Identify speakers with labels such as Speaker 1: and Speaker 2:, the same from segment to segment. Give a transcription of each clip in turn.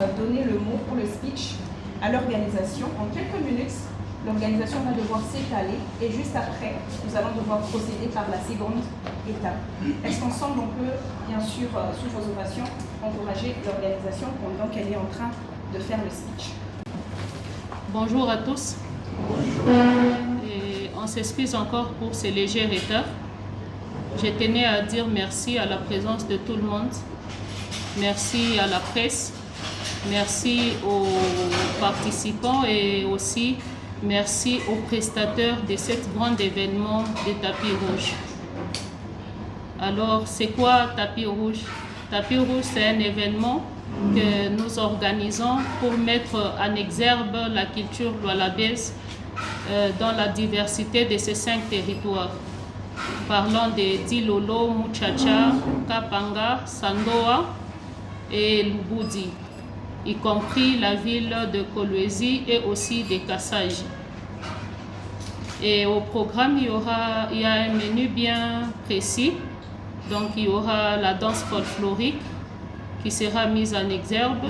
Speaker 1: Donner le mot pour le speech à l'organisation. En quelques minutes, l'organisation va devoir s'étaler et juste après, nous allons devoir procéder par la seconde étape. Est-ce qu'ensemble, on peut, bien sûr, sous vos ovations, encourager l'organisation pendant qu'elle est en train de faire le speech?
Speaker 2: Bonjour à tous. Et on s'excuse encore pour ces légers retards. Je tenais à dire merci à la présence de tout le monde. Merci à la presse. Merci aux participants et aussi merci aux prestataires de cet grand événement des tapis rouges. Alors, c'est quoi Tapis Rouge? Tapis Rouge, c'est un événement que nous organisons pour mettre en exergue la culture lualabese dans la diversité de ces 5 territoires. Parlant de Dilolo, Muchacha, Kapanga, Sandoa et Lubudi, y compris la ville de Kolwezi et aussi de Kassaji. Et au programme, il y a un menu bien précis. Donc il y aura la danse folklorique qui sera mise en exergue.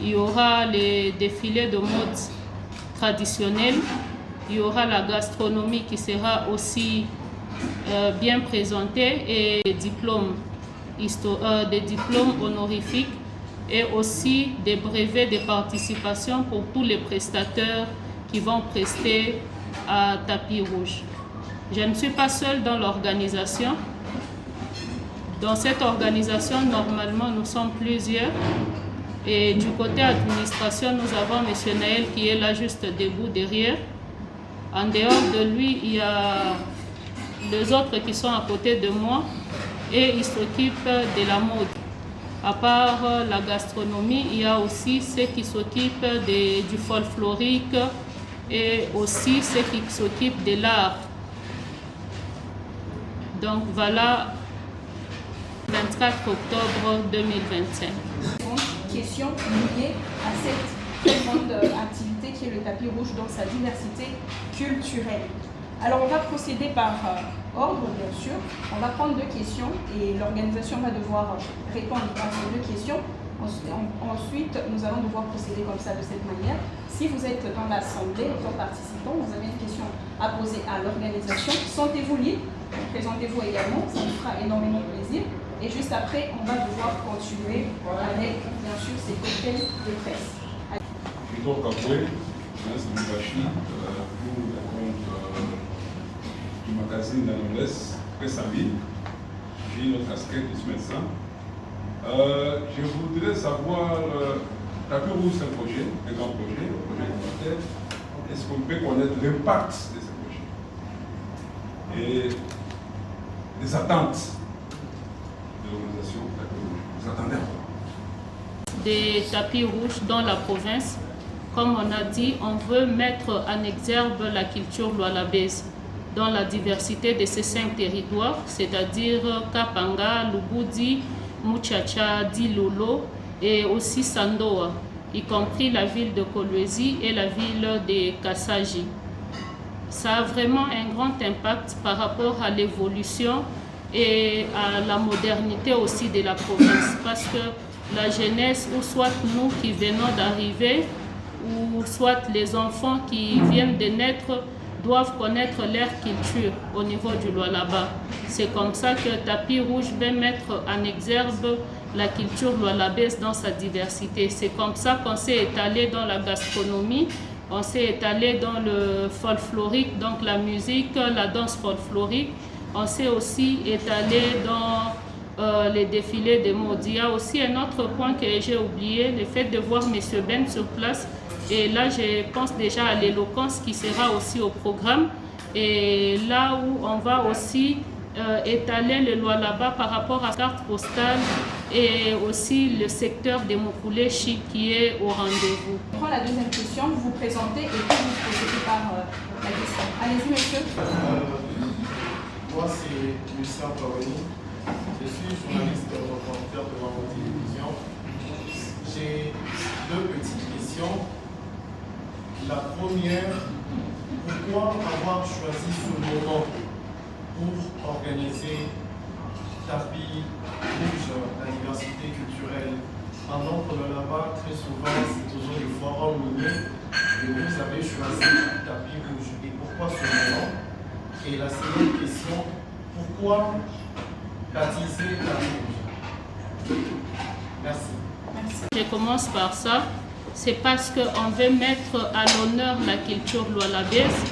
Speaker 2: Il y aura les défilés de mode traditionnels. Il y aura la gastronomie qui sera aussi bien présentée et des diplômes honorifiques et aussi des brevets de participation pour tous les prestataires qui vont prester à Tapis Rouge. Je ne suis pas seule dans l'organisation. Dans cette organisation, normalement, nous sommes plusieurs. Et du côté administration, nous avons M. Naël qui est là juste debout derrière. En dehors de lui, il y a les autres qui sont à côté de moi et ils s'occupent de la mode. À part la gastronomie, il y a aussi ceux qui s'occupent du folklorique et aussi ceux qui s'occupent de l'art. Donc voilà, 24 octobre 2025.
Speaker 1: Question liée à cette très grande activité qui est le tapis rouge dans sa diversité culturelle. Alors on va procéder par ordre, bien sûr. On va prendre 2 questions et l'organisation va devoir répondre à ces 2 questions. Ensuite, nous allons devoir procéder comme ça, de cette manière. Si vous êtes dans l'assemblée, en tant que participant, vous avez une question à poser à l'organisation, sentez-vous libre, présentez-vous également, ça nous fera énormément plaisir. Et juste après, on va devoir continuer avec, bien sûr, ces cocktails de presse.
Speaker 3: Victor Kaboué, journaliste de Moubachi, pour le compte du magazine d'Anoles, Presse en ligne. J'ai une autre casquette de ce médecin. Je voudrais savoir, Tapis Rouge, c'est un projet, un grand projet, un projet communautaire. Est-ce qu'on peut connaître l'impact de ce projet et les attentes de l'organisation Tapis Rouge? Vous attendez à quoi?
Speaker 2: Des tapis rouges dans la province, comme on a dit, on veut mettre en exergue la culture lualabese dans la diversité de ces 5 territoires, c'est-à-dire Kapanga, Lubudi, Muchacha, Dilolo et aussi Sandoa, y compris la ville de Kolwezi et la ville de Kassaji. Ça a vraiment un grand impact par rapport à l'évolution et à la modernité aussi de la province, parce que la jeunesse, ou soit nous qui venons d'arriver, ou soit les enfants qui viennent de naître, doivent connaître leur culture au niveau du lualaba. C'est comme ça que Tapis Rouge veut mettre en exergue la culture lualabese dans sa diversité. C'est comme ça qu'on s'est étalé dans la gastronomie, on s'est étalé dans le folklorique, donc la musique, la danse folklorique. On s'est aussi étalé dans les défilés de mode. Il y a aussi un autre point que j'ai oublié, le fait de voir M. Ben sur place. Et là, je pense déjà à l'éloquence qui sera aussi au programme. Et là où on va aussi étaler le lualaba par rapport à la carte postale et aussi le secteur des Mokulechi qui est au rendez-vous.
Speaker 1: On prend la deuxième question, vous vous présentez et puis vous procédez par la question. Allez-y, monsieur.
Speaker 4: Moi, c'est Lucien Pavoni. Je suis journaliste reporter de la télévision. J'ai 2 petites questions. La première, pourquoi avoir choisi ce moment pour organiser Tapis Rouge, la diversité culturelle pendant que là-bas, très souvent, c'est toujours des forums miniers et vous avez choisi le tapis rouge. Et pourquoi ce nom? Et la seconde question, pourquoi baptiser tapis rouge? Merci.
Speaker 2: Je commence par ça. C'est parce qu'on veut mettre à l'honneur la culture lualabèse.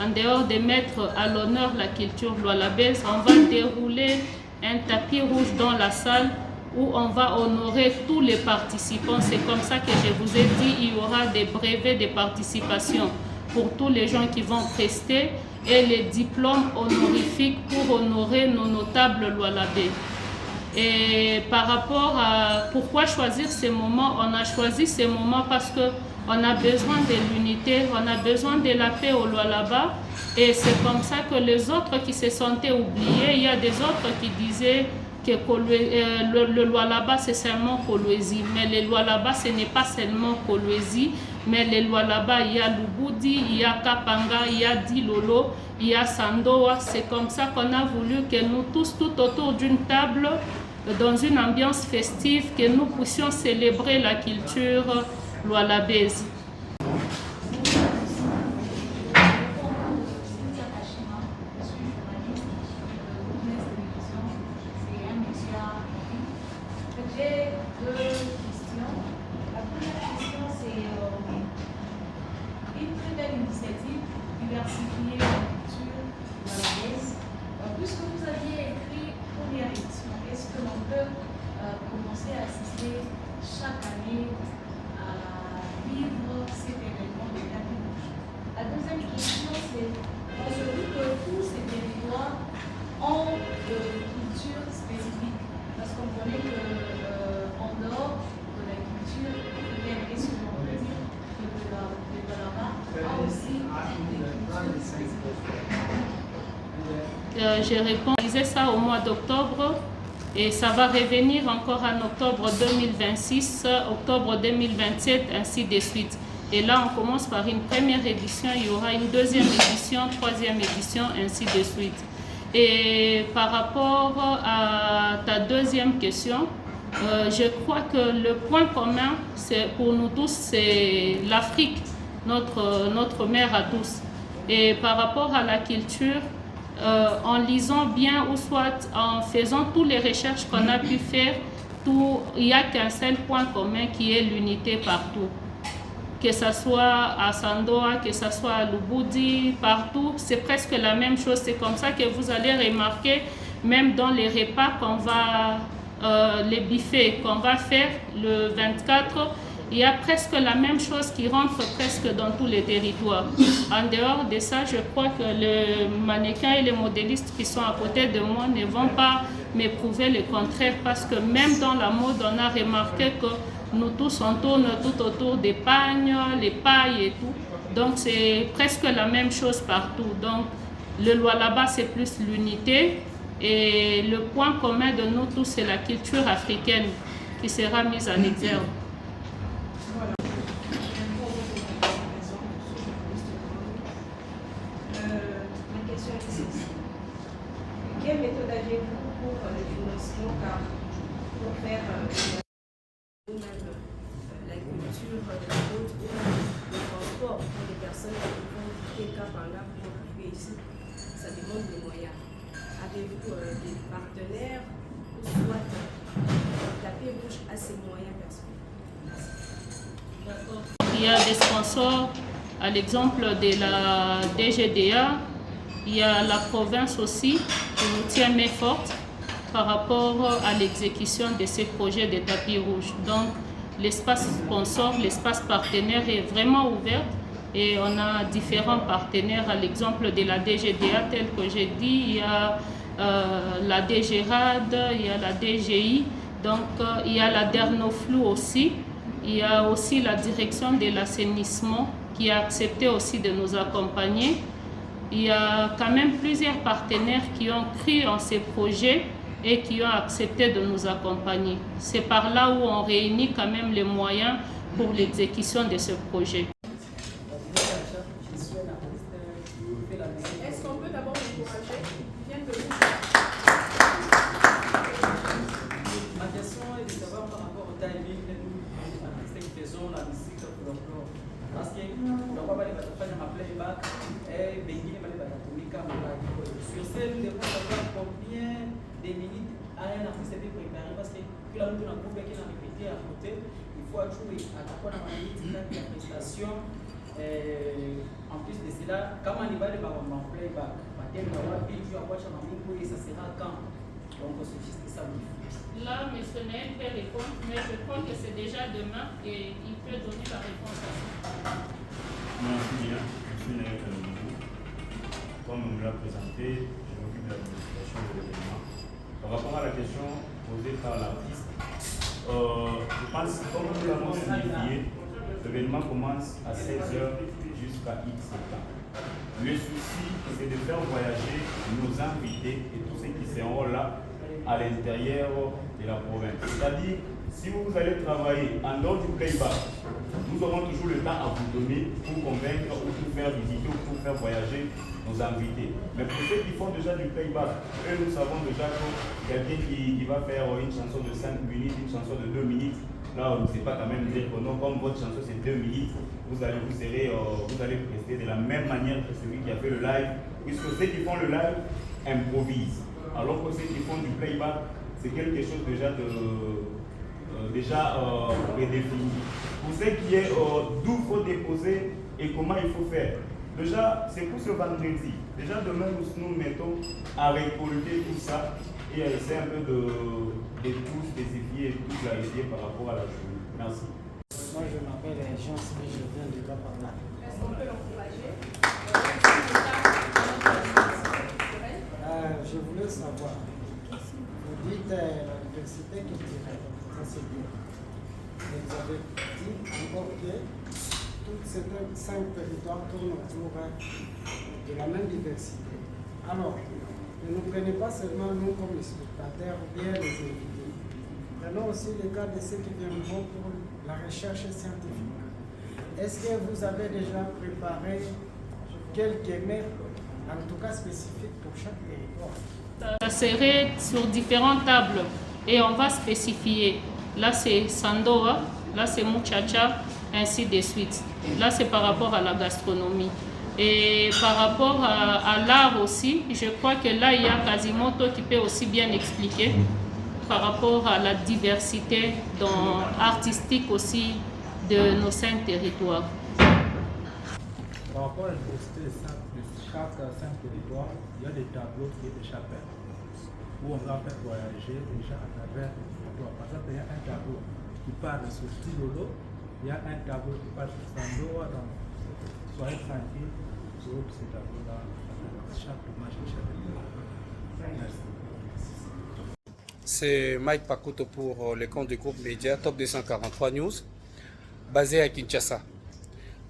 Speaker 2: En dehors de mettre à l'honneur la culture lualabèse, on va dérouler un tapis rouge dans la salle où on va honorer tous les participants. C'est comme ça que je vous ai dit, il y aura des brevets de participation pour tous les gens qui vont prester et les diplômes honorifiques pour honorer nos notables lualabés. Et par rapport à pourquoi choisir ces moments, on a choisi ces moments parce qu'on a besoin de l'unité, on a besoin de la paix au Lualaba. Et c'est comme ça que les autres qui se sentaient oubliés, il y a des autres qui disaient que le Lualaba c'est seulement Kolwezi. Mais le Lualaba ce n'est pas seulement Kolwezi, mais le Lualaba il y a Lubudi, il y a Kapanga, il y a Dilolo, il y a Sandoa. C'est comme ça qu'on a voulu que nous tous, tout autour d'une table, dans une ambiance festive, que nous puissions célébrer la culture lualabèse.
Speaker 5: J'ai deux questions. La première question, c'est une très belle initiative, diversifier la culture lualabèse. Puisque vous aviez écrit première édition, est-ce que l'on peut commencer à assister chaque année à vivre cet événement de tapis rouge? La deuxième question, c'est pensez-vous que tous ces territoires ont une culture spécifique? Parce qu'on connaît qu'en dehors de la culture africaine, est-ce que l'on peut dire que le Lualaba a aussi des cultures spécifiques?
Speaker 2: J'ai répondu ça au mois d'octobre et ça va revenir encore en octobre 2026, octobre 2027, ainsi de suite. Et là, on commence par une première édition, il y aura une deuxième édition, troisième édition, ainsi de suite. Et par rapport à ta deuxième question, je crois que le point commun pour nous tous, c'est l'Afrique, notre mère à tous. Et par rapport à la culture, en lisant bien ou soit en faisant toutes les recherches qu'on a pu faire, il n'y a qu'un seul point commun qui est l'unité partout. Que ce soit à Sandoa, que ce soit à Lubudi, partout, c'est presque la même chose. C'est comme ça que vous allez remarquer, même dans les repas qu'on va, les buffets qu'on va faire le 24, il y a presque la même chose qui rentre presque dans tous les territoires. En dehors de ça, je crois que les mannequins et les modélistes qui sont à côté de moi ne vont pas m'éprouver le contraire, parce que même dans la mode, on a remarqué que nous tous, on tourne tout autour des pagnes, les pailles et tout. Donc c'est presque la même chose partout. Donc le Lualaba, c'est plus l'unité. Et le point commun de nous tous, c'est la culture africaine qui sera mise en exergue.
Speaker 1: Voilà.
Speaker 5: Ma question est celle-ci. Quelle méthode avez-vous pour le financement, car pour faire la culture de la route ou le transport pour les personnes qui vont quitter Kapanga pour arriver ici, ça demande des moyens. Avez-vous des partenaires ou soit tapis rouge à ces moyens personnels?
Speaker 2: Il y a des sponsors, à l'exemple de la DGDA, il y a la province aussi qui nous tient main forte par rapport à l'exécution de ces projets de tapis rouge. Donc l'espace sponsor, l'espace partenaire est vraiment ouvert et on a différents partenaires. À l'exemple de la DGDA, tel que j'ai dit, il y a la DGRAD, il y a la DGI, donc il y a la Dernoflou aussi. Il y a aussi la direction de l'assainissement qui a accepté aussi de nous accompagner. Il y a quand même plusieurs partenaires qui ont cru en ces projets et qui ont accepté de nous accompagner. C'est par là où on réunit quand même les moyens pour l'exécution de ce projet.
Speaker 1: Est-ce qu'on peut d'abord encourager qui viennent de nous?
Speaker 6: Ma question est de savoir par rapport au timing. parce que unakuwa pale batafanya maplayback bengine pale batatumika mlaki. Sur scène nous devons savoir combien de minutes un artiste est préparé parce que kila mtu na groupe yake na répéter à côté, il faut ajouer atakuwa na minutes ndani ya prestation. En plus de cela, kama ni bale ba playback batenda wapi juu ya kuacha mambo et ça sera quand. Donc c'est juste ça.
Speaker 2: Là, M. Naël fait répondre, mais je crois que c'est déjà demain et il peut donner la réponse à ça.
Speaker 7: Merci bien, M. Naël. Comme on me l'a présenté, je m'occupe de l'administration de l'événement. Par rapport à la question posée par l'artiste, je pense que comme nous l'avons signifié, l'événement commence à 16h jusqu'à X temps. Le souci, c'est de faire voyager nos invités et tous ceux qui seront là à l'intérieur de la province. C'est-à-dire, si vous allez travailler en dehors du playback, nous aurons toujours le temps à vous donner pour convaincre ou pour faire visiter ou pour faire voyager nos invités. Mais pour ceux qui font déjà du playback, eux, nous savons déjà que quelqu'un qui va faire une chanson de 5 minutes, une chanson de 2 minutes, là, on ne sait pas quand même dire que non, comme votre chanson c'est 2 minutes, vous allez prester de la même manière que celui qui a fait le live, puisque ceux qui font le live improvisent. Alors que ceux qui font du playback, c'est quelque chose déjà prédéfini. Pour ce qui est d'où il faut déposer et comment il faut faire. Déjà, c'est pour ce vendredi. Déjà, demain, nous mettons à récolter tout ça et à essayer un peu de tout spécifier et tout clarifier par rapport à la journée. Merci.
Speaker 8: Moi, je m'appelle Jean et je viens de là par là.
Speaker 1: Est-ce qu'on peut l'encourager?
Speaker 8: Je voulais savoir, vous dites la diversité culturelle, ça c'est bien. Vous avez dit encore que toutes ces 5 territoires tournent autour de la même diversité. Alors, ne nous prenez pas seulement nous comme les spectateurs ou bien les invités. Prenons aussi le cas de ceux qui viendront pour la recherche scientifique. Est-ce que vous avez déjà préparé quelques mets, en tout cas spécifiques pour chaque territoire?
Speaker 2: Ça serait sur différentes tables et on va spécifier. Là c'est Sandoa, là c'est Muchacha, ainsi de suite. Là c'est par rapport à la gastronomie. Et par rapport à l'art aussi, je crois que là il y a Quasimoto qui peut aussi bien expliquer par rapport à la diversité artistique aussi de nos 5 territoires.
Speaker 9: Par rapport à la diversité de chaque 5 territoires, il y a des tableaux et des chapelles où on va faire voyager déjà à travers le territoire. Par exemple, il y a un tableau qui parle sur Stilolo, il y a un tableau qui parle sur Sandoa, donc soyez tranquille sur ces tableaux-là, chaque image et chaque territoire. Merci.
Speaker 10: C'est Mike Pakuto pour le compte du groupe Média Top 243 News, basé à Kinshasa.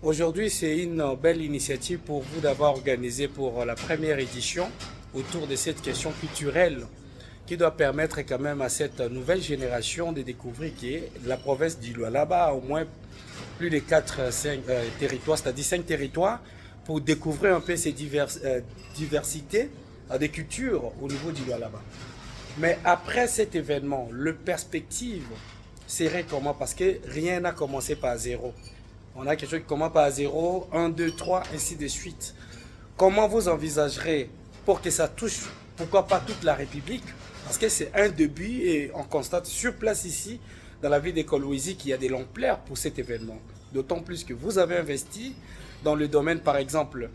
Speaker 10: Aujourd'hui, c'est une belle initiative pour vous d'avoir organisé pour la première édition autour de cette question culturelle qui doit permettre quand même à cette nouvelle génération de découvrir que la province du Lualaba a au moins plus de 4-5 territoires, c'est-à-dire 5 territoires, pour découvrir un peu ces diversités des cultures au niveau du Lualaba. Mais après cet événement, le perspective serait comment? Parce que rien n'a commencé par zéro. On a quelque chose qui commence par 0, 1, 2, 3, ainsi de suite. Comment vous envisagerez pour que ça touche, pourquoi pas toute la République? Parce que c'est un début et on constate sur place ici, dans la ville de Kolwezi, qu'il y a de l'ampleur pour cet événement. D'autant plus que vous avez investi dans le domaine, par exemple,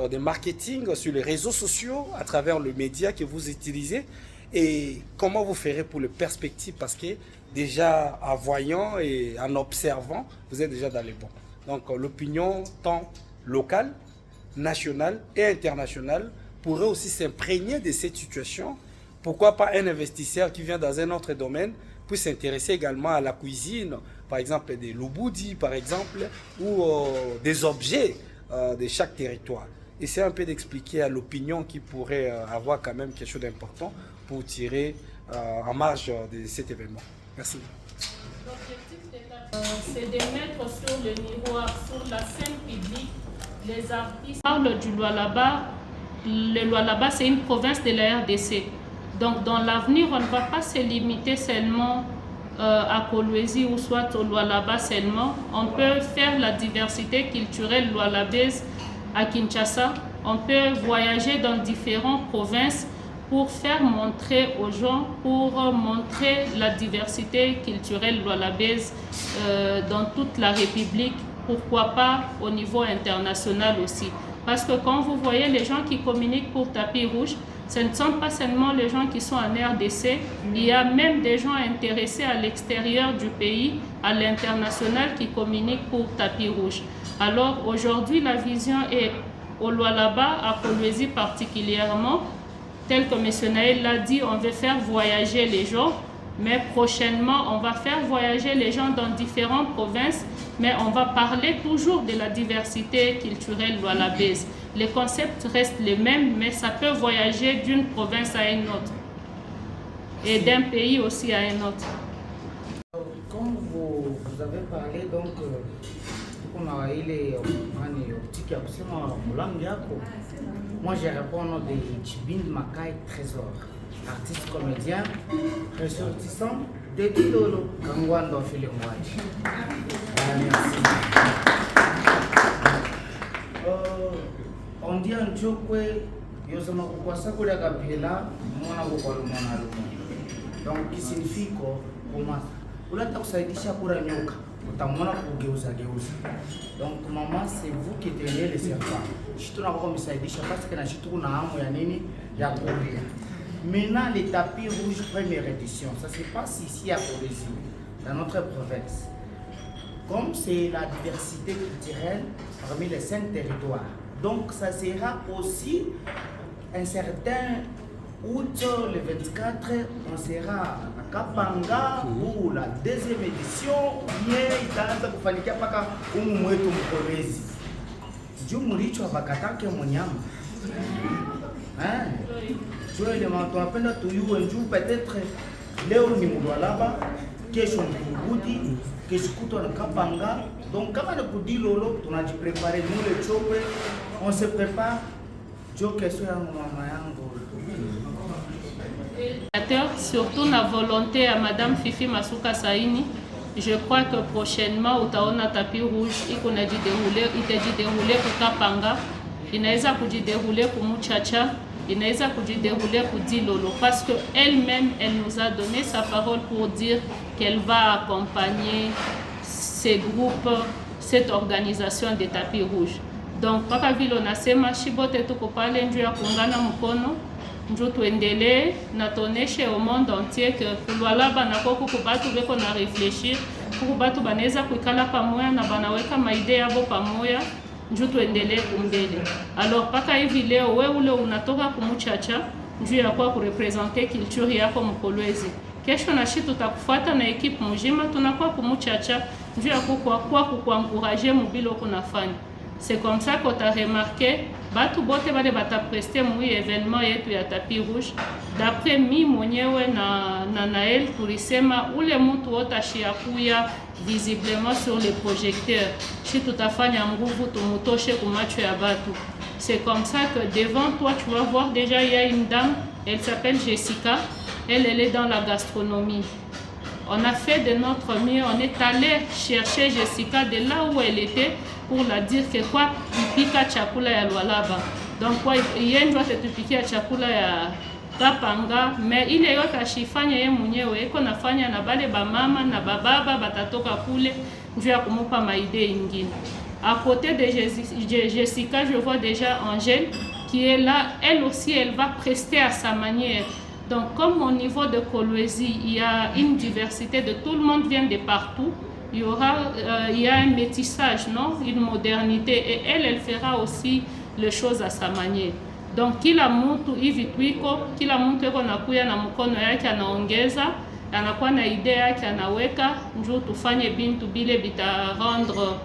Speaker 10: de marketing sur les réseaux sociaux, à travers le média que vous utilisez. Et comment vous ferez pour le perspective? Parce que déjà, en voyant et en observant, vous êtes déjà dans les bons. Donc l'opinion tant locale, nationale et internationale pourrait aussi s'imprégner de cette situation. Pourquoi pas un investisseur qui vient dans un autre domaine puisse s'intéresser également à la cuisine, par exemple des louboudi, par exemple, ou des objets de chaque territoire. Essayer un peu d'expliquer à l'opinion qui pourrait avoir quand même quelque chose d'important pour tirer en marge de cet événement. Merci.
Speaker 2: C'est de mettre sur le miroir, sur la scène publique, les artistes. On parle du Lualaba. Le Lualaba, c'est une province de la RDC. Donc, dans l'avenir, on ne va pas se limiter seulement à Kolwezi ou soit au Lualaba seulement. On peut faire la diversité culturelle lualabaise à Kinshasa. On peut voyager dans différentes provinces pour faire montrer aux gens, pour montrer la diversité culturelle lualabaise dans toute la République, pourquoi pas au niveau international aussi. Parce que quand vous voyez les gens qui communiquent pour Tapis Rouge, ce ne sont pas seulement les gens qui sont en RDC, il y a même des gens intéressés à l'extérieur du pays, à l'international, qui communiquent pour Tapis Rouge. Alors aujourd'hui, la vision est au Lualaba, à Kolwezi particulièrement, tel que M. Naël l'a dit, on veut faire voyager les gens, mais prochainement, on va faire voyager les gens dans différentes provinces, mais on va parler toujours de la diversité culturelle lualabaise. Les concepts restent les mêmes, mais ça peut voyager d'une province à une autre et d'un pays aussi à un autre.
Speaker 11: Comme vous avez parlé, donc, on a eu les optiques moi je réponds au nom de Chibin Makai Trésor, artiste comédien, ressortissant de Kilolo, Kangwando Filimwaji. Merci. On dit en Tchokwe, Yosama Kukwasa Kudagapela, Mona Gopalumana. Donc, qui signifie quoi? Ulata kusaidisha kura nyoka, utamwona kugeuza geuza. Donc maman, c'est vous qui tenez les serpents. Je te n'ai kusaidisha parce que na shitu kuna hamu ya nini ya kulia. Maintenant les tapis rouges première édition, ça se passe ici à Kolwezi, dans notre province. Comme c'est la diversité culturelle parmi les 5 territoires, donc ça sera aussi un certain août, le 24, on sera à Kapanga pour la deuxième édition. Itaanza kufanikia paka umu mwetu Mkolwezi. Juu mlicho abakatake mnyama. Juu ile mambo tunapenda tuyue njoo peut-être leo ni Lualaba, kesho ni Budi, kesho kutwa na Kapanga. Donc kama ni kudilolo tunajiprepare nous le chope, on se prépare. Jo kesho ya mama yangu.
Speaker 2: Surtout la volonté à Madame Fifi Masuka Saini, je crois que prochainement utaona Tapis Rouge itajideroule pour Kapanga, inaweza kujideroule pour Muchacha, inaweza kujideroule pour Dilolo, parce que elle-même elle nous a donné sa parole pour dire qu'elle va accompagner ces groupes, cette organisation des Tapis Rouges. Donc paka vile unasema shibote tuko pale njoo ya kuungana mkono. Njoo tuendelee na tuoneshe au monde entier que Lualaba na koko kubatu beko na réfléchir, kubatu banaweza kuikala pamoja na banaweka maide yabo pamoja, njoo tuendelee kumbele. Alors paka hivi leo wewe ule unatoka kumuchacha, njoo ya kwa kurepresenter culture yako Mkolwezi. Kesho na shi tutakufuata na equipe mjima tunakuwa kumuchacha, njoo ya kwa kuencourager mubilo kunafanya. C'est comme ça qu'on a remarqué, batu bote bale bata prester mui événement yetu ya Tapis Rouge. D'après mi mwenyewe na Naël tulisema ule mtu wote ashiakuya visiblement sur les projecteurs. Si tutafanya nguvu tumutoshe kumacho ya batu. C'est comme ça que devant toi tu vas voir déjà il y a une dame, elle s'appelle Jessica, elle est dans la gastronomie. On a fait de notre mieux, on est allé chercher Jessica de là où elle était pour la dire que quoi pika chakula ya Lualaba. Donc quoi yeye ndio atatupikia chakula ya Kapanga, mais ile yote ashifanya yeye mwenyewe, iko nafanya na bale ba mama na bababa batatoka kule ndio ya kumupa maide ingine. À côté de Jessica, je vois déjà Angèle qui est là, elle aussi elle va prester à sa manière. Donc comme au niveau de Kolwezi, il y a une diversité de tout le monde vient de partout. Il y a un métissage, non? Une modernité. Et elle fera aussi les choses à sa manière. Donc kila mtu hivi twiko, kila mtu yuko nakuya na mkono yake anaongeza, anakuwa na idea yake anaweka, njoo tufanye bintu bile bita rendre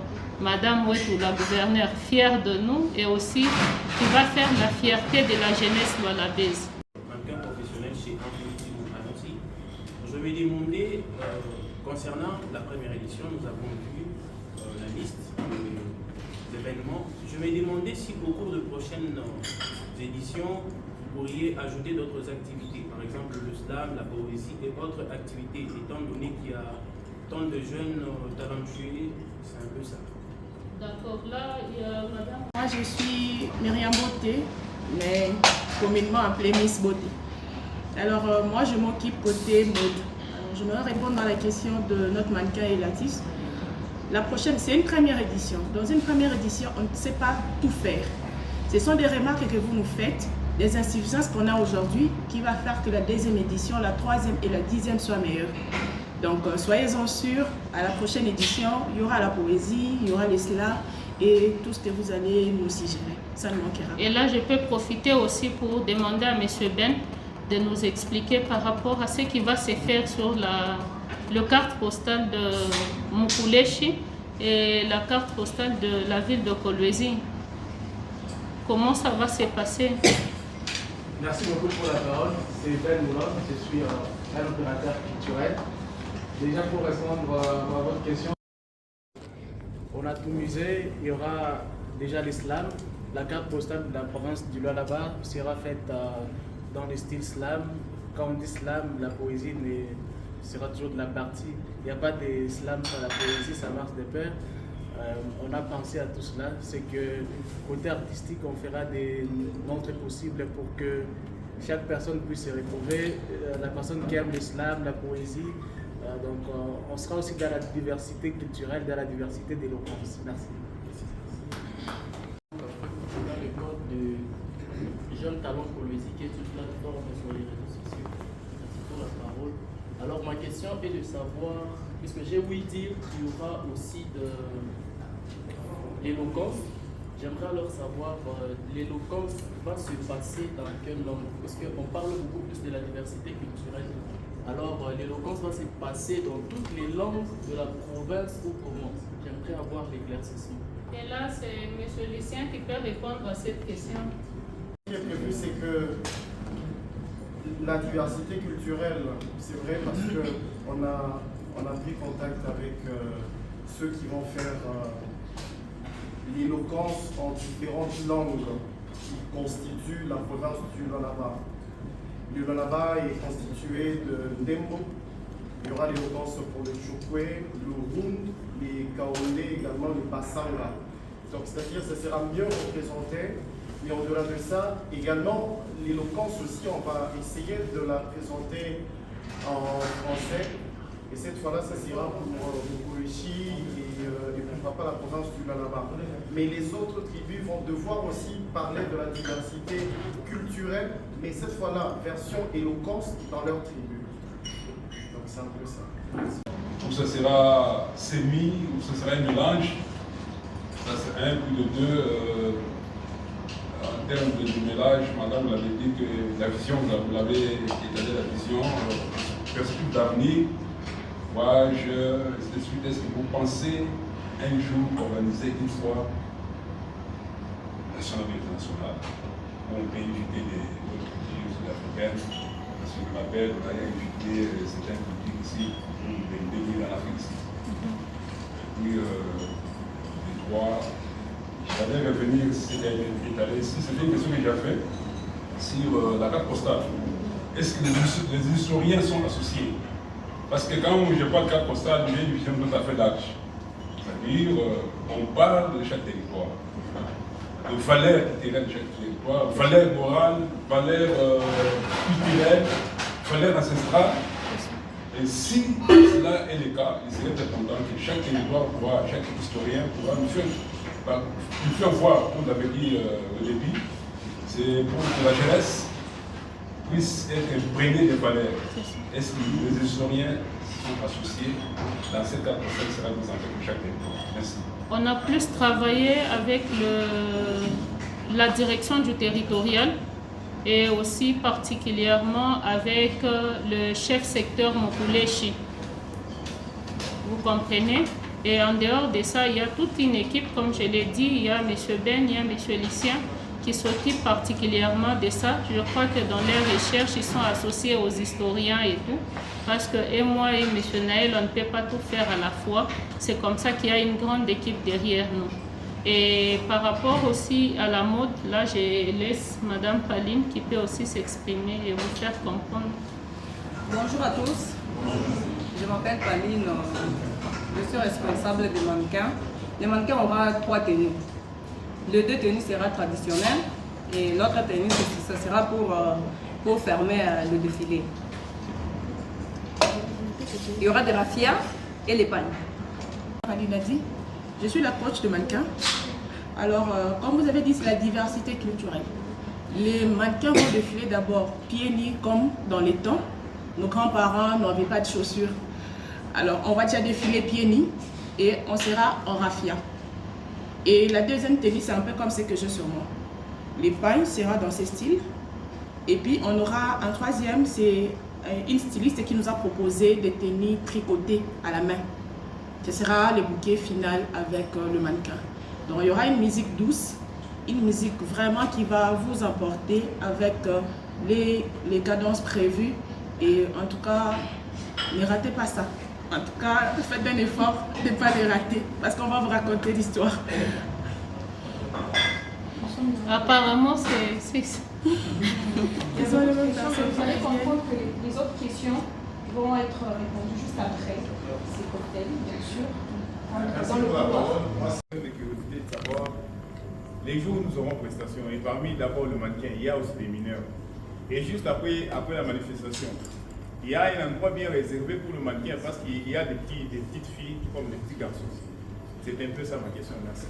Speaker 2: Madame wetu la gouverneure fière de nous et aussi qui va faire la fierté de la jeunesse lualabaise.
Speaker 12: Je vais demander, concernant la première édition, nous avons vu la liste des événements. Je vais demander si au cours de prochaines éditions, pourriez ajouter d'autres activités, par exemple le slam, la poésie et autres activités, étant donné qu'il y a tant de jeunes talentueux, c'est un peu ça.
Speaker 2: D'accord, là il y a madame.
Speaker 1: Moi je suis Myriam Beauté, mais communément appelée Miss Beauté. Alors moi je m'occupe côté mode. Alors, je vais répondre à la question de notre mannequin Elatis. La prochaine, c'est une première édition. Dans une première édition, on ne sait pas tout faire. Ce sont des remarques que vous nous faites, des insuffisances qu'on a aujourd'hui, qui va faire que la deuxième édition, la troisième et la 10e soient meilleures. Donc soyez-en sûrs, à la prochaine édition, il y aura la poésie, il y aura les slams et tout ce que vous allez nous suggérer. Ça ne manquera pas.
Speaker 2: Et là, je peux profiter aussi pour demander à M. Ben de nous expliquer par rapport à ce qui va se faire sur le carte postale de Mukuleshi et la carte postale de la ville de Kolwezi. Comment ça va se passer?
Speaker 13: Merci beaucoup pour la parole. C'est Ben Moulin, je suis un opérateur culturel. Déjà pour répondre à votre question,
Speaker 11: On a tout musée, il y aura déjà l'islam. La carte postale de la province du Lualaba sera faite dans le style slam. Quand on dit slam, la poésie sera toujours de la partie. Il n'y a pas de slam sur la poésie, ça marche de pair. On a pensé à tout cela, c'est que côté artistique, on fera des montres possibles pour que chaque personne puisse se retrouver. La personne qui aime l'islam, la poésie, donc on sera aussi dans la diversité culturelle, dans la diversité d'éloquence. Merci.
Speaker 14: Dans le cadre de Jeunes Talents Kolwezi, qui est une plateforme sur les réseaux sociaux. Merci pour la parole. Alors ma question est de savoir, puisque j'ai ouï dire qu'il y aura aussi de l'éloquence, j'aimerais alors savoir l'éloquence va se passer dans quelle langue? Parce qu'on parle beaucoup plus de la diversité culturelle. Alors l'éloquence va se passer dans toutes les langues de la province ou comment? J'aimerais avoir l'éclaircissement.
Speaker 2: Et là, c'est M. Lucien qui peut répondre à cette question.
Speaker 4: Ce qui est prévu, c'est que la diversité culturelle, c'est vrai parce qu'on a pris contact avec ceux qui vont faire l'éloquence en différentes langues qui constituent la province du Lualaba. Le Lualaba est constitué de Ndembo. Il y aura l'éloquence pour le Chokwe, le Rund, les Kaonde, également le Basanga. Donc c'est-à-dire que ça sera mieux représenté. Et au-delà de ça, également, l'éloquence aussi, on va essayer de la présenter en français. Et cette fois-là, ça sera pour Mukuleshi et pourquoi pas la province du Lualaba. Mais les autres tribus vont devoir aussi parler de la diversité culturelle, mais cette fois-là, version éloquence dans leur tribu. Donc c'est un peu ça.
Speaker 3: Ou ce sera sémi, ou ce sera un mélange. Ça c'est un plus de deux. En termes de mélange, madame l'avait dit que la vision, vous l'avez étalé la vision, perspective d'avenir, voyage, ainsi de suite. Est-ce que vous pensez un jour organiser une fois nationale et internationale où on peut inviter d'autres cultures sud-africaines? Parce que je m'appelle, on a invité certaines cultures ici, des villes en Afrique. Et puis, les trois. J'allais revenir, si c'était une question que j'ai faite sur la carte postale. Est-ce que les historiens sont associés? Parce que quand je parle de carte postale, j'ai une vision tout à fait large. C'est-à-dire, on parle de chaque territoire, de valeurs littéraires de chaque territoire, valeurs morales, valeurs culturelles, valeurs ancestrales. Et si cela est le cas, il serait important que chaque territoire, chaque historien pourra nous faire voir, comme l'avait dit au début, c'est pour que la jeunesse puisse être imprégnée des valeurs. Est-ce que les historiens sont associés dans cette carte postale qui sera présentée pour chaque territoire? Merci.
Speaker 2: On a plus travaillé avec la direction du territorial et aussi particulièrement avec le chef secteur Mukuleshi. Vous comprenez? Et en dehors de ça, il y a toute une équipe, comme je l'ai dit, il y a M. Ben, il y a M. Lucien qui s'occupe particulièrement de ça. Je crois que dans leurs recherches, ils sont associés aux historiens et tout. Parce que moi et M. Naël, on ne peut pas tout faire à la fois. C'est comme ça qu'il y a une grande équipe derrière nous. Et par rapport aussi à la mode, là je laisse Madame Paline qui peut aussi s'exprimer et vous faire comprendre.
Speaker 15: Bonjour à tous, je m'appelle Paline, je suis responsable des mannequins. Les mannequins aura 3 tenues. Les 2 tenues sera traditionnelles et l'autre tenue ce sera pour fermer le défilé. Il y aura des raffias et les pagnes.
Speaker 1: Paline a dit, je suis la coach de mannequins. Alors, comme vous avez dit, c'est la diversité culturelle. Les mannequins vont défiler d'abord pieds nus comme dans les temps. Nos grands-parents n'avaient pas de chaussures. Alors, on va déjà défiler pieds nus et on sera en raffia. Et la deuxième tenue, c'est un peu comme ce que j'ai sur moi. Les pagnes sera dans ce style. Et puis, on aura un troisième, c'est une styliste qui nous a proposé des tenues tricotées à la main. Ce sera le bouquet final avec le mannequin. Donc il y aura une musique douce, une musique vraiment qui va vous emporter avec les cadences prévues. Et en tout cas, ne ratez pas ça. En tout cas, faites un effort de ne pas les rater parce qu'on va vous raconter l'histoire.
Speaker 2: Apparemment, c'est...
Speaker 1: Vous allez comprendre que les autres questions vont être répondues juste après ces cocktails, bien sûr. Dans le couloir.
Speaker 16: Moi, c'est une curiosité de savoir les jours où nous aurons prestation. Et parmi d'abord le mannequin, il y a aussi des mineurs. Et juste après la manifestation, il y a un endroit bien réservé pour le mannequin parce qu'il y a des petites filles comme des petits garçons. C'est un peu ça ma question. Merci.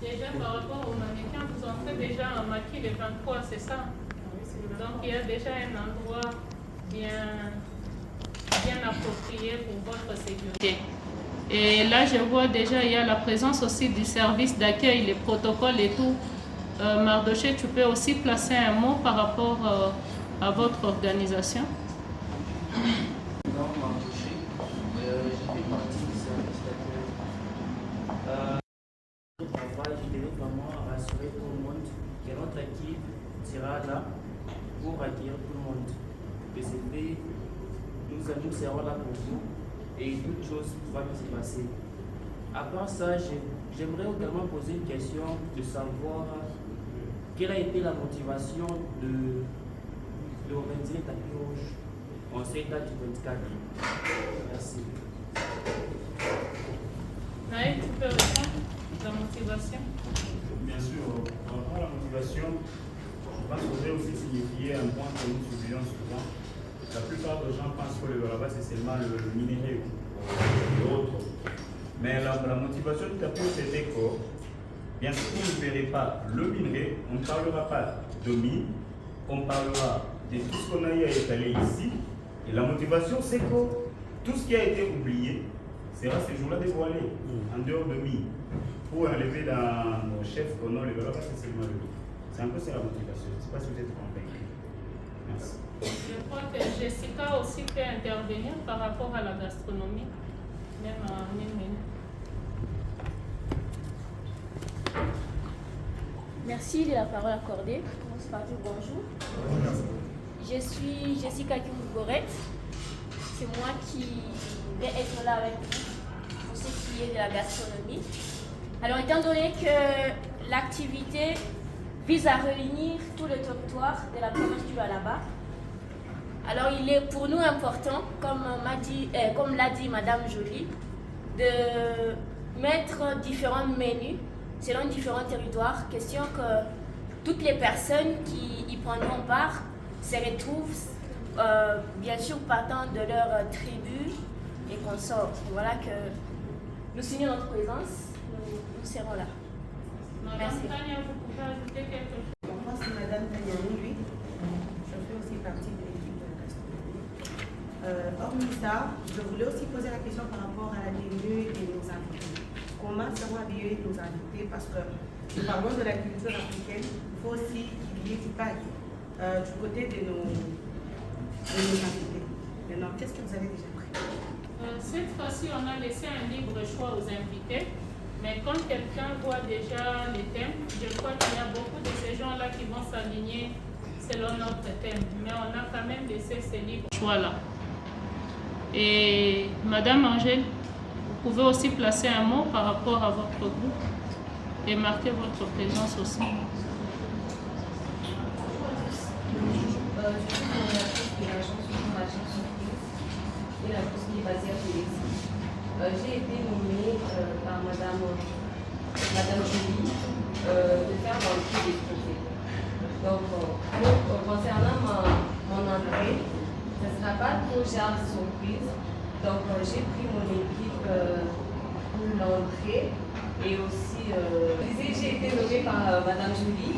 Speaker 2: Déjà par rapport au mannequin, vous entrez déjà en maquis les 23, c'est ça? Donc il y a déjà un endroit bien approprié pour votre sécurité. Et là, je vois déjà, il y a la présence aussi du service d'accueil, les protocoles et tout. Mardoché, tu peux aussi placer un mot par rapport à votre organisation?
Speaker 17: Non, Mardoché, je fais partie du service d'accueil. Je devais vraiment rassurer tout le monde que notre équipe sera là pour accueillir tout le monde. Que c'est fait, nous serons là pour vous. Et toute chose va bien se passer. À part ça, j'aimerais également poser une question de savoir quelle a été la motivation d'organiser le tapis rouge en cette date du 24. Merci.
Speaker 2: Naïf, tu peux répondre la motivation?
Speaker 7: Bien sûr, par rapport à la motivation, je pense que vous avez aussi signifié un point que nous soulignons souvent. La plupart des gens pensent que le là-bas c'est seulement le minerai ou l'autre. Mais la motivation du tapis c'était que, bien sûr, vous ne verrez pas le minerai, on ne parlera pas de mine, on parlera de tout ce qu'on a eu à étaler ici. Et la motivation c'est que tout ce qui a été oublié sera ce jour-là dévoilé, en dehors de mine, pour enlever dans nos chefs qu'on a le là-bas c'est seulement le mine. C'est un peu ça la motivation. Je ne sais pas si vous êtes convaincus. Merci.
Speaker 2: Je crois que Jessica aussi peut intervenir par rapport à la gastronomie, même en une minute.
Speaker 18: Merci de la parole accordée. Bonjour. Je suis Jessica Kimougoret. C'est moi qui vais être là avec vous pour ce qui est de la gastronomie. Alors, étant donné que l'activité vise à réunir tout le territoire de la province du Lualaba, alors il est pour nous important, comme l'a dit Madame Joly, de mettre différents menus selon différents territoires, question que toutes les personnes qui y prendront part se retrouvent bien sûr partant de leur tribu et consorts. Voilà que nous signons notre présence, nous serons là.
Speaker 2: Madame Tania, vous pouvez ajouter quelque chose?
Speaker 19: Moi c'est Madame Tania Louis, je fais aussi partie de l'équipe de gastronomie. Hormis ça, je voulais aussi poser la question par rapport à la tenue de nos invités. Comment seront habillés nos invités? Parce que nous parlons de la culture africaine, il faut aussi qu'il y ait du pack du côté de nos invités. Maintenant, qu'est-ce que vous avez déjà pris?
Speaker 2: Cette fois-ci, on a laissé un libre choix aux invités. Mais quand quelqu'un voit déjà les thèmes, je crois qu'il y a beaucoup de ces gens-là qui vont s'aligner selon notre thème. Mais on a quand même laissé ces libres choix-là. Et Madame Angèle, vous pouvez aussi placer un mot par rapport à votre groupe? et marquer votre présence aussi.
Speaker 20: Je suis coordinatrice de l'agence surprise et l'agence qui est basée à Félicie. J'ai été nommée par Madame Julie de faire l'entrée des projets. Donc, concernant mon entrée, ce ne sera pas trop genre surprise. Donc, j'ai pris mon équipe pour l'entrée et aussi, j'ai été nommée par Madame Julie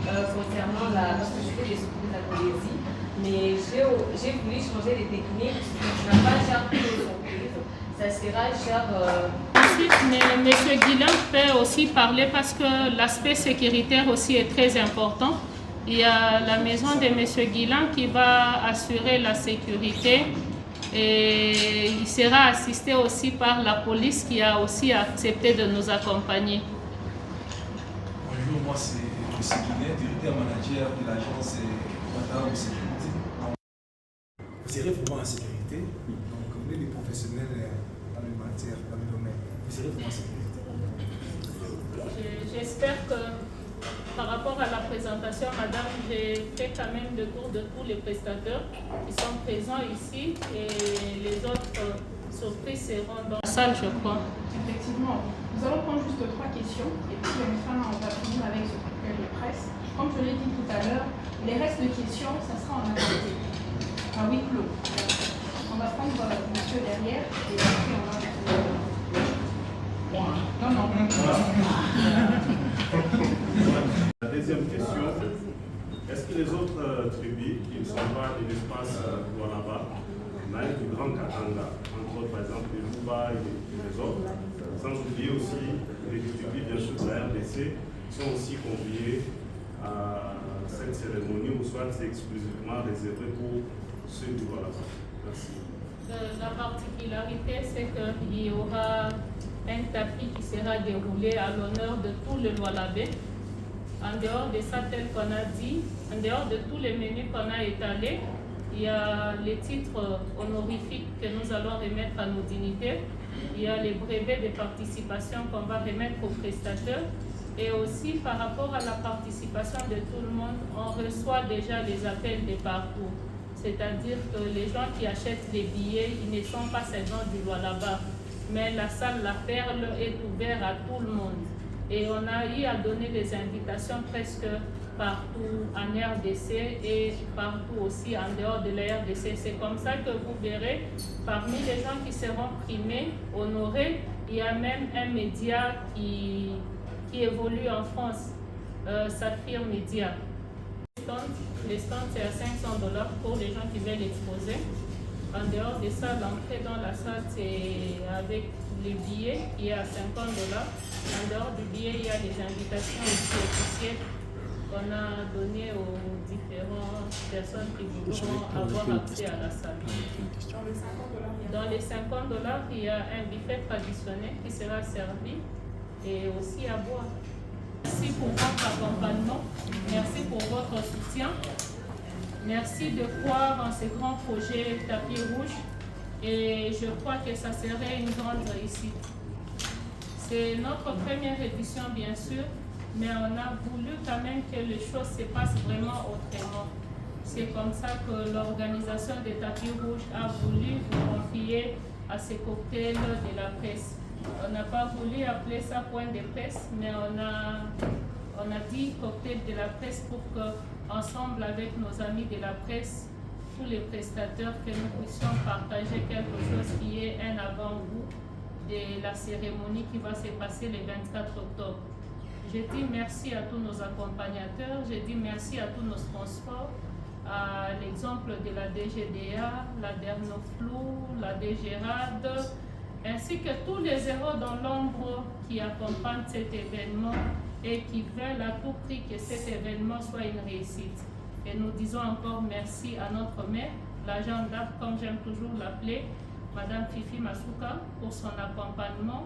Speaker 20: concernant parce que je fais des surprises à Poésie, mais j'ai voulu changer les techniques. Ce ne sera pas genre pour les surprises, ça sera genre.
Speaker 2: Mais M. Guillain peut aussi parler parce que l'aspect sécuritaire aussi est très important. Il y a la maison de M. Guillain qui va assurer la sécurité et il sera assisté aussi par la police qui a aussi accepté de nous accompagner.
Speaker 21: Bonjour, moi c'est M. Guillain, directeur manager de l'agence Ouattara de sécurité. Vous serez vraiment en sécurité, donc vous êtes des professionnels dans le matière, dans le domaine. Vous serez vraiment en sécurité.
Speaker 2: J'espère que par rapport à la présentation, madame, j'ai fait quand même le tour de tous les prestataires qui sont présents ici et les autres surprises seront dans la salle, je crois.
Speaker 1: Effectivement. Nous allons prendre juste 3 questions et puis enfin on va finir avec ce recueil de presse. Comme je l'ai dit tout à l'heure, les restes de questions, ça sera en activité, à huis clos. On va prendre monsieur derrière et après on va... Non.
Speaker 7: La deuxième question, est-ce que les autres tribus qui ne sont pas de l'espace Lualaba, mais du Grand Katanga, entre autres par exemple les Luba et les autres, sans oublier aussi les tribus bien sûr de la RDC, sont aussi conviés à cette cérémonie ou soit c'est exclusivement réservé pour ceux du Lualaba? Merci.
Speaker 2: La particularité, c'est qu'il y aura un tapis qui sera déroulé à l'honneur de tout le Lualabé. En dehors de ça, tel qu'on a dit, en dehors de tous les menus qu'on a étalés, il y a les titres honorifiques que nous allons remettre à nos dignitaires. Il y a les brevets de participation qu'on va remettre aux prestataires. Et aussi, par rapport à la participation de tout le monde, on reçoit déjà les appels de partout. C'est-à-dire que les gens qui achètent les billets, ils ne sont pas seulement du Lualaba, mais la salle La Perle est ouverte à tout le monde. Et on a eu à donner des invitations presque partout en RDC et partout aussi en dehors de la RDC. C'est comme ça que vous verrez, parmi les gens qui seront primés, honorés, il y a même un média qui évolue en France, Saphir Média. Les stands, c'est à $500 pour les gens qui veulent exposer. En dehors de ça, l'entrée dans la salle, c'est avec les billets qui est à $50. En dehors du billet, il y a des invitations officielles qu'on a données aux différentes personnes qui voudront avoir accès à la salle. Dans les $50, il y a un buffet traditionnel qui sera servi et aussi à boire. Merci pour votre accompagnement, merci pour votre soutien. Merci de croire en ce grand projet Tapis Rouge et je crois que ça serait une grande réussite. C'est notre première édition bien sûr, mais on a voulu quand même que les choses se passent vraiment autrement. C'est comme ça que l'organisation des Tapis Rouges a voulu vous confier à ces cocktails de la presse. On n'a pas voulu appeler ça point de presse, mais on a dit cocktail de la presse pour que, ensemble avec nos amis de la presse, tous les prestataires, que nous puissions partager quelque chose qui est un avant-goût de la cérémonie qui va se passer le 24 octobre. Je dis merci à tous nos accompagnateurs, je dis merci à tous nos sponsors, à l'exemple de la DGDA, la Dernoflou, la DGRAD, ainsi que tous les héros dans l'ombre qui accompagnent cet événement et qui veulent à tout prix que cet événement soit une réussite. Et nous disons encore merci à notre mère, la gendarme, comme j'aime toujours l'appeler, Madame Fifi Masuka, pour son accompagnement.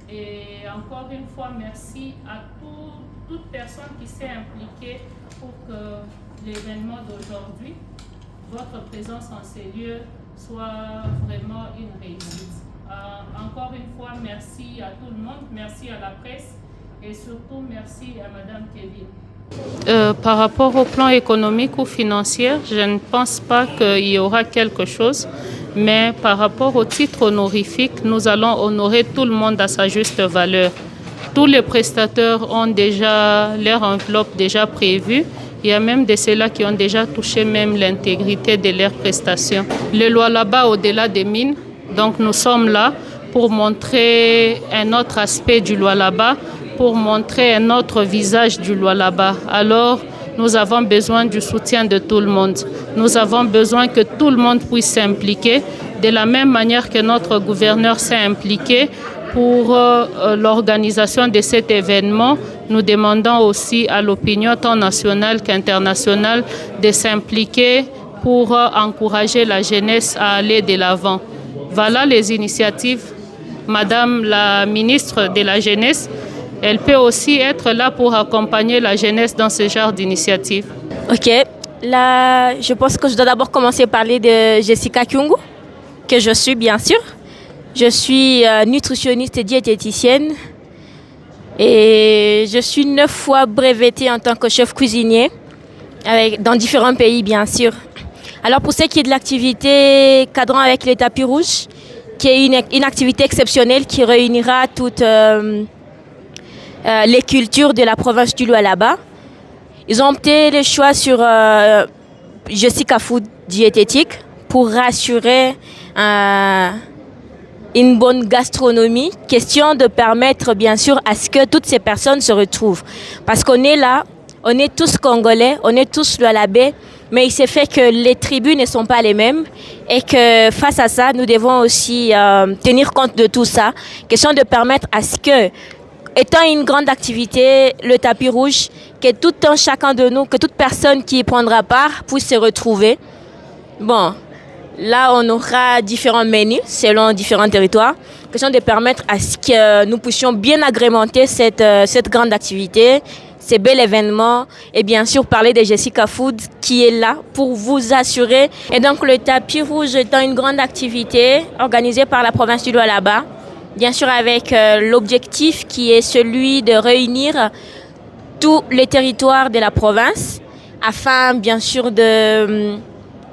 Speaker 2: Et encore une fois, merci à toute personne qui s'est impliquée pour que l'événement d'aujourd'hui, votre présence en ces lieux, soit vraiment une réussite. Encore une fois, merci à tout le monde, merci à la presse Et surtout, merci à Madame Kevin. Par rapport au plan économique ou financier, je ne pense pas qu'il y aura quelque chose. Mais par rapport au titre honorifique, nous allons honorer tout le monde à sa juste valeur. Tous les prestataires ont déjà leur enveloppe déjà prévue. Il y a même de ceux-là qui ont déjà touché même l'intégrité de leurs prestations. Le Lualaba au-delà des mines, donc nous sommes là pour montrer un autre aspect du Lualaba, pour montrer un autre visage du Lualaba. Alors, nous avons besoin du soutien de tout le monde. Nous avons besoin que tout le monde puisse s'impliquer de la même manière que notre gouverneur s'est impliqué pour l'organisation de cet événement. Nous demandons aussi à l'opinion tant nationale qu'internationale de s'impliquer pour encourager la jeunesse à aller de l'avant. Voilà les initiatives. Madame la ministre de la Jeunesse, elle peut aussi être là pour accompagner la jeunesse dans ce genre d'initiative.
Speaker 18: Ok, là, je pense que je dois d'abord commencer à parler de Jessica Kyungu, que je suis bien sûr. Je suis nutritionniste et diététicienne et je suis 9 fois brevetée en tant que chef cuisinier dans différents pays bien sûr. Alors pour ce qui est de l'activité cadrant avec les tapis rouges, qui est une activité exceptionnelle qui réunira toutes les cultures de la province du Lualaba. Ils ont opté le choix sur Jessica Food diététique pour rassurer une bonne gastronomie. Question de permettre bien sûr à ce que toutes ces personnes se retrouvent. Parce qu'on est là, on est tous Congolais, on est tous Lualabais, mais il s'est fait que les tribus ne sont pas les mêmes et que face à ça, nous devons aussi tenir compte de tout ça. Question de permettre à ce que, étant une grande activité, le tapis rouge, que tout un chacun de nous, que toute personne qui y prendra part puisse se retrouver. Bon, là on aura différents menus selon différents territoires. Question de permettre à ce que nous puissions bien agrémenter cette grande activité, ces bel événements et bien sûr parler de Jessica Food qui est là pour vous assurer. Et donc le tapis rouge étant une grande activité organisée par la province du Lualaba, bien sûr avec l'objectif qui est celui de réunir tous les territoires de la province afin bien sûr de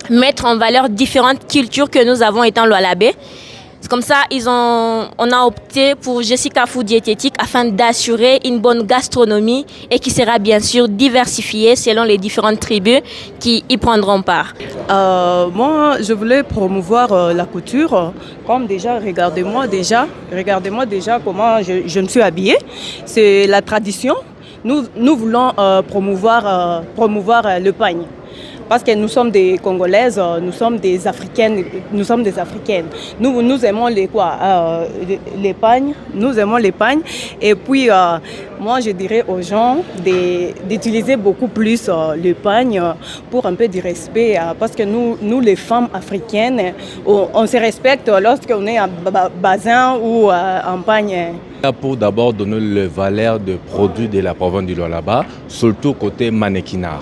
Speaker 18: mettre en valeur différentes cultures que nous avons étant Lualabais. C'est comme ça on a opté pour Jessica Food diététique afin d'assurer une bonne gastronomie et qui sera bien sûr diversifiée selon les différentes tribus qui y prendront part.
Speaker 5: Moi, je voulais promouvoir la couture. Comme déjà, regardez-moi déjà comment je me suis habillée. C'est la tradition. Nous voulons promouvoir le pagne. Parce que nous sommes des Congolaises, nous sommes des Africaines, Nous aimons les pagnes, nous aimons les pagnes. Et puis, moi, je dirais aux gens d'utiliser beaucoup plus le pagne pour un peu de respect. Parce que nous, les femmes africaines, on se respecte lorsqu'on est en bazin ou en pagne.
Speaker 22: Pour d'abord donner le valeur de produits de la province du Lualaba, surtout côté mannequinat.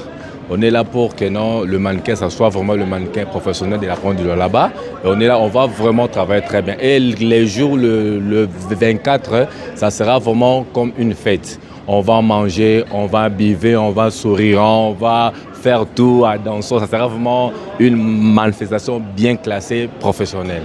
Speaker 22: On est là pour que le mannequin, ça soit vraiment le mannequin professionnel de la province du Lualaba. Et on est là, on va vraiment travailler très bien. Et les jours, le 24, ça sera vraiment comme une fête. On va manger, on va biver, on va sourire, on va faire tout à danser. Ça sera vraiment une manifestation bien classée, professionnelle.